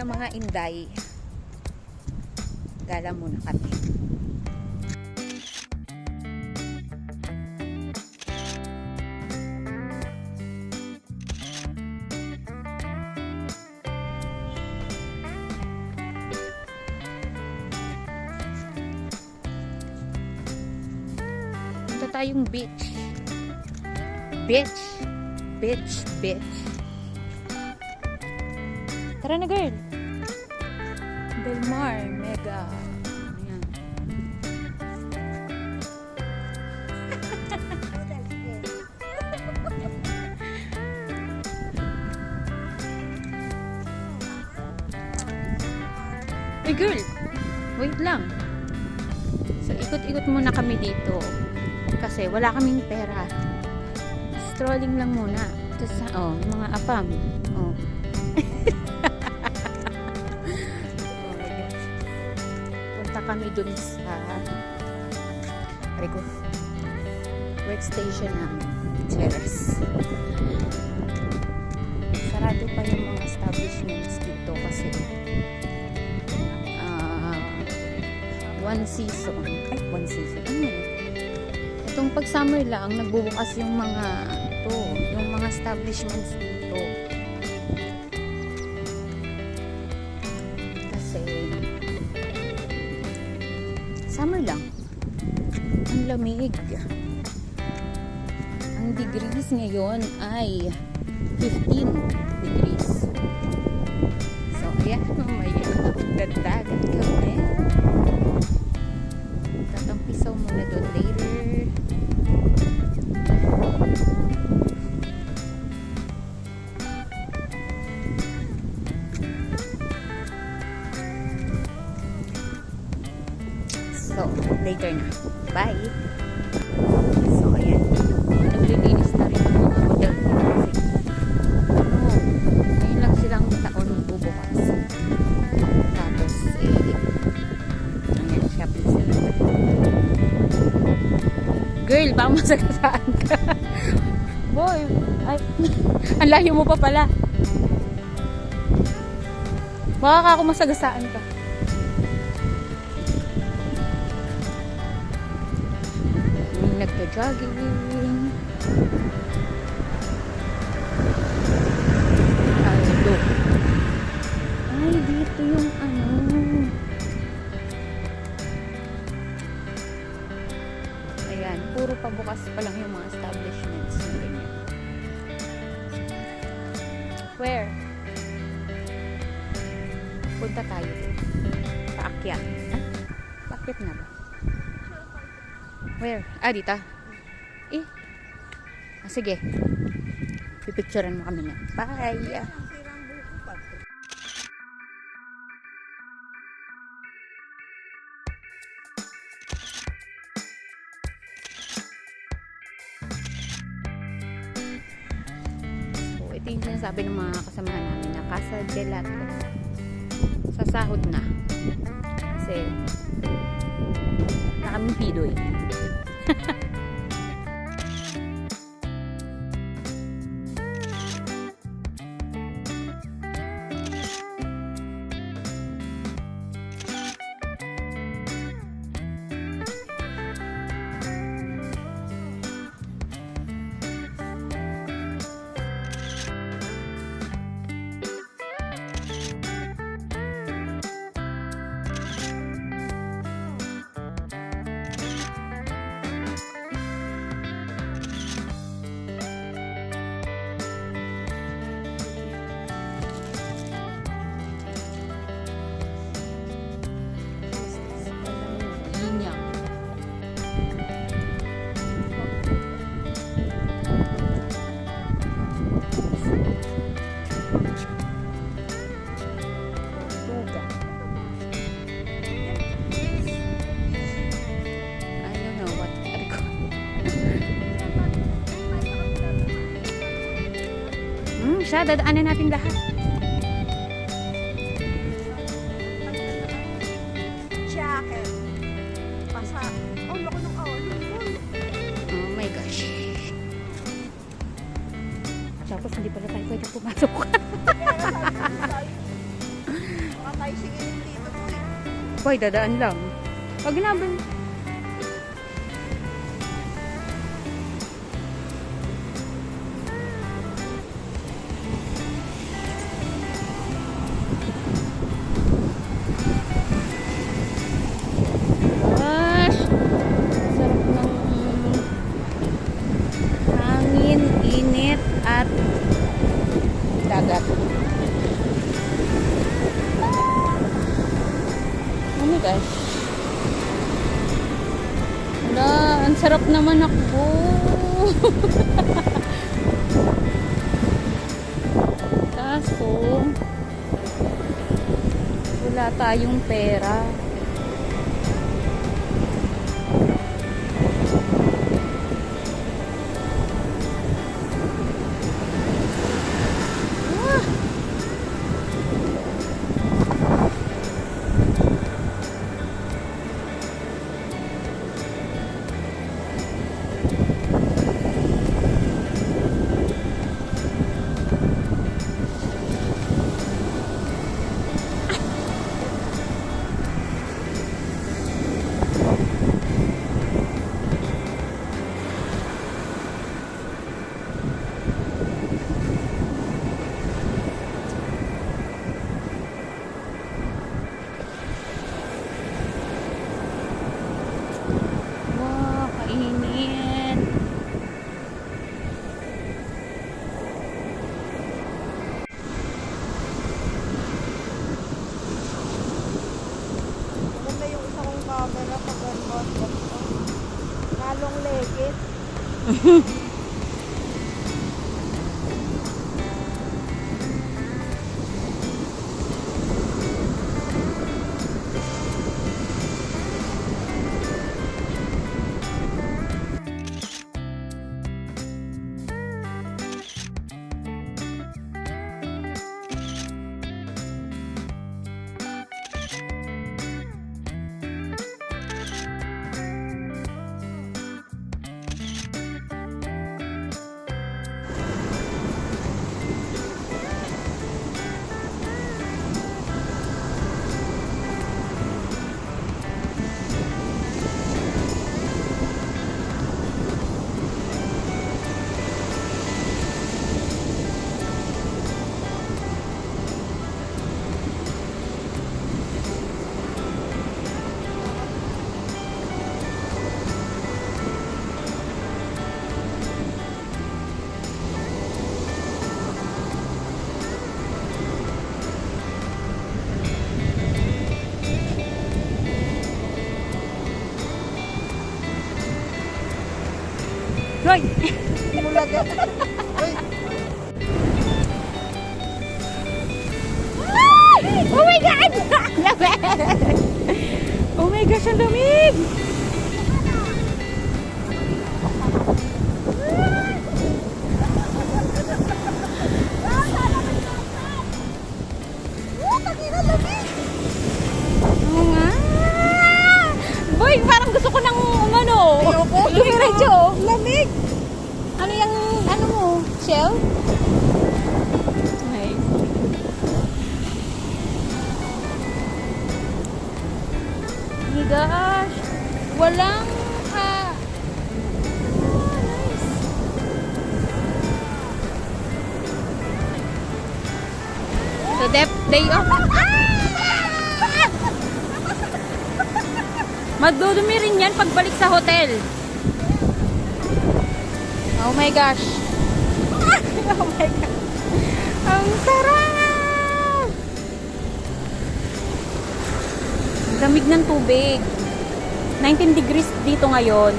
ng mga inday. Gala muna kami. Punta tayong beach. Beach. Beach. Beach. Tara na, girl. Del Mar, mega. Ayan. Hey, girl. Wait lang. So, ikot-ikot muna kami dito. Kasi wala kaming pera. Strolling lang muna. Tapos, mga apam. Oh. Kami dun sa workstation namin, terrace. Sarado pa yung mga establishments dito kasi one season. Ano? Itong pag summer lang nagbubukas yung mga establishments dito. Summer lang. Ang lamig. Ang degrees ngayon ay 15 degrees. So, ayan. May dagdagan kami. Tatampisaw muna doon later. So, later na. Bye! So, ayan. Naglilinis na rin ang mga hotel. Ngayon lang silang taon bubukas. Tapos, ayan, shopping sila. Girl, baka masagasaan ka. Boy, ay, ang layo mo pa pala. Baka ako masagasaan ka. Nagka-jogging. Ay, dito yung ano. Ayan, puro pabukas pa lang yung mga establishments. Where? Punta tayo dito. Paakyat. Paakyat na ba? Where? Dito. Sige. Pipicturean mo kami na. Bye! So, ito yung sinasabi ng mga kasamahan namin na Casa Gelato. Sasahod na. Kasi na kaming pidoy. Siya, dadaanan natin lahat. Jacket. Basa. Oh, lako ng awal. Oh my gosh. Tapos hindi pala tayo pwede pumasok. Boy, dadaan lang. Pag naban. Gosh! Sarap ng hangin, init, at dagat. Oh my gosh. Wala, ang sarap naman ako. Kaso, wala tayong pera. Wow, kainit. Maganda yung isa kong camera pag gano'n. Lalong legit. Hoy! Mulaga. Oh my God! Oh my gosh, ang lamig! Oo nga! Boy, parang gusto ko nang umano. Ayoko. Lumiradyo. Lamig. Ano yung, ano mo? Shell? Ay. Oh my gosh. Walang nice. So, day off. Madudumi rin yan pagbalik sa hotel. Oh my gosh. Oh my gosh. Ang sarap! Lamig ng tubig. 19 degrees dito ngayon.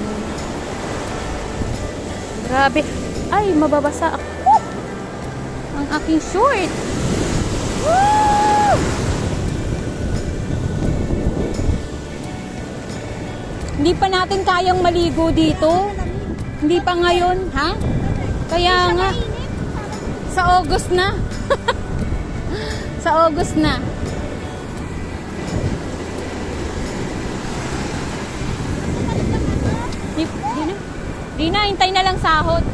Grabe. Ay, mababasa ako. Ang aking short. Woo! Hindi pa natin kayang maligo dito. Hindi pa ngayon, ha? Kaya nga, sa August na. Sa August na. Di na, hintay na lang sahod.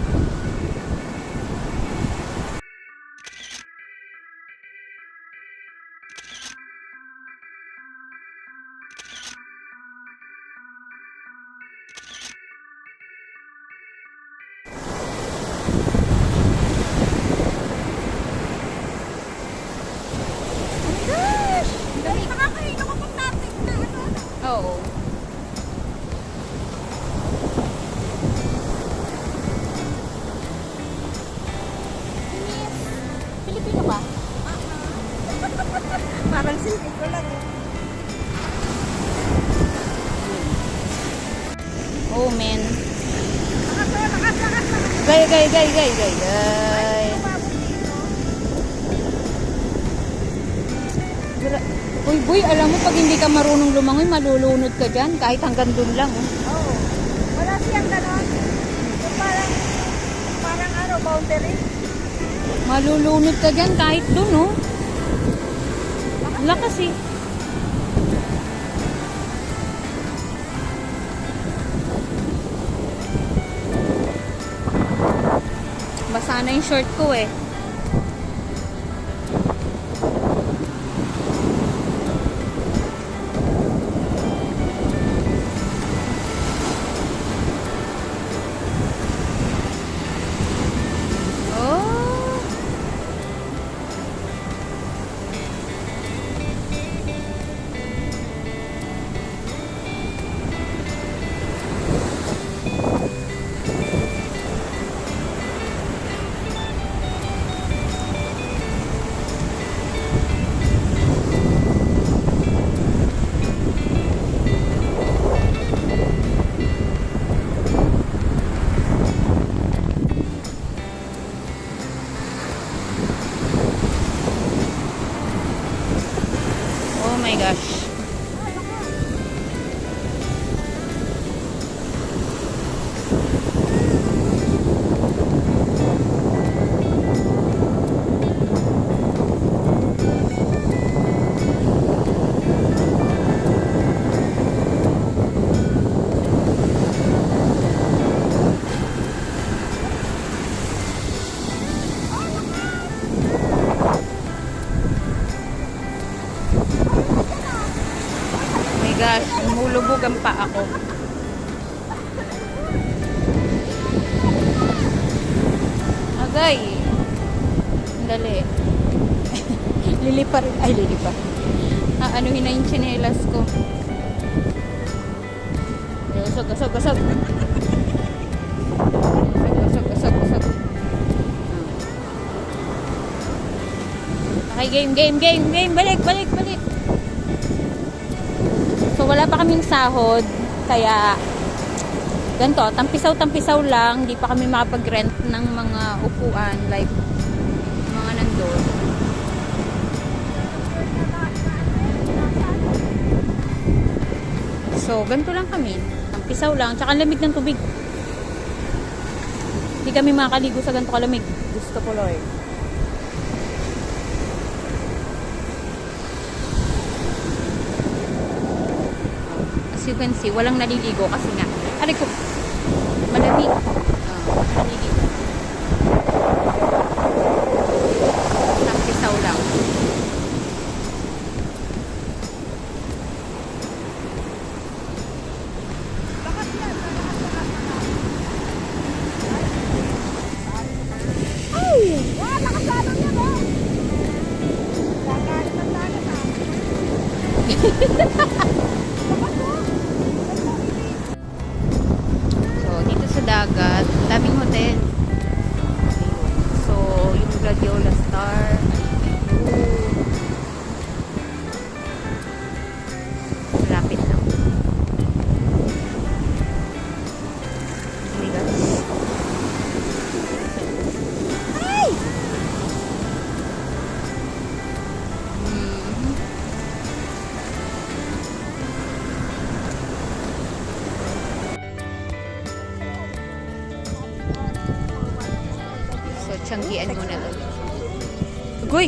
Gay, gay, gay, gay, gay, gay. Uy, boy, alam mo, pag hindi ka marunong lumangoy, malulunod ka dyan. Kahit hanggang dun lang. Oh. Oo. Wala siyang ganon. Yung parang ano, boundary. Malulunod ka dyan kahit dun, oh. Lakas eh. Basa na yung short ko eh. Oh. Oh my gosh. Gosh, lumulubog ang paa ko. Agay. Ang dali. Lilipa rin. Ay, lilipa. Anuhin na yung tsinelas ko. Gasog, gasog, gasog. Gasog, gasog, gasog. Okay, game, game, game, game. Balik, balik, balik. So wala pa kaming sahod, kaya ganito, tampisaw-tampisaw lang, hindi pa kami makapag-rent ng mga upuan, like mga nandun. So ganito lang kami, tampisaw lang, tsaka ang lamig ng tubig. Hindi kami makakaligo sa ganito kalamig. Gusto ko, Lord. As you can see, walang naliligo kasi nga. Aray ko, malamig. Malamig. Tampisaw lang. Ay! Wow, nakasalong yan, oh! Lagalit ang dagat, ah. So, dito sa dagat, daming hotel. So, yung Gladiola Star. Malapit lang. Oh my gosh. Ay! So, tiyanggian muna to. Ugoy!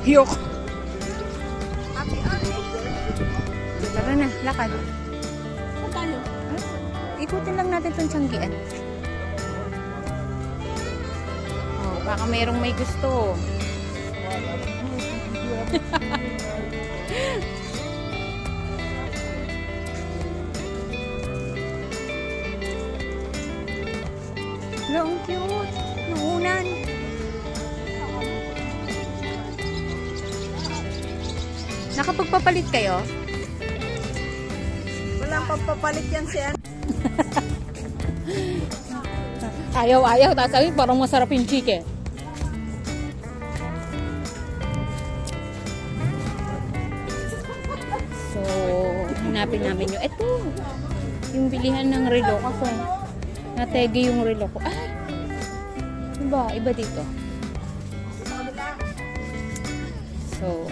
Yok! Tara na, lakad. Saan tayo? Ikutin lang natin itong tiyanggian. Oh, baka mayroong may gusto. Hello, ang cute. Nuunan. Nakapagpapalit kayo? Walang pagpapalit yan siya. Ayaw-ayaw. Tapos sabi, parang masarap yung chicken. So, hanapin namin yung ito. Yung bilihan ng relo kasi natege yung relo ko. Ay! Iba dito. So,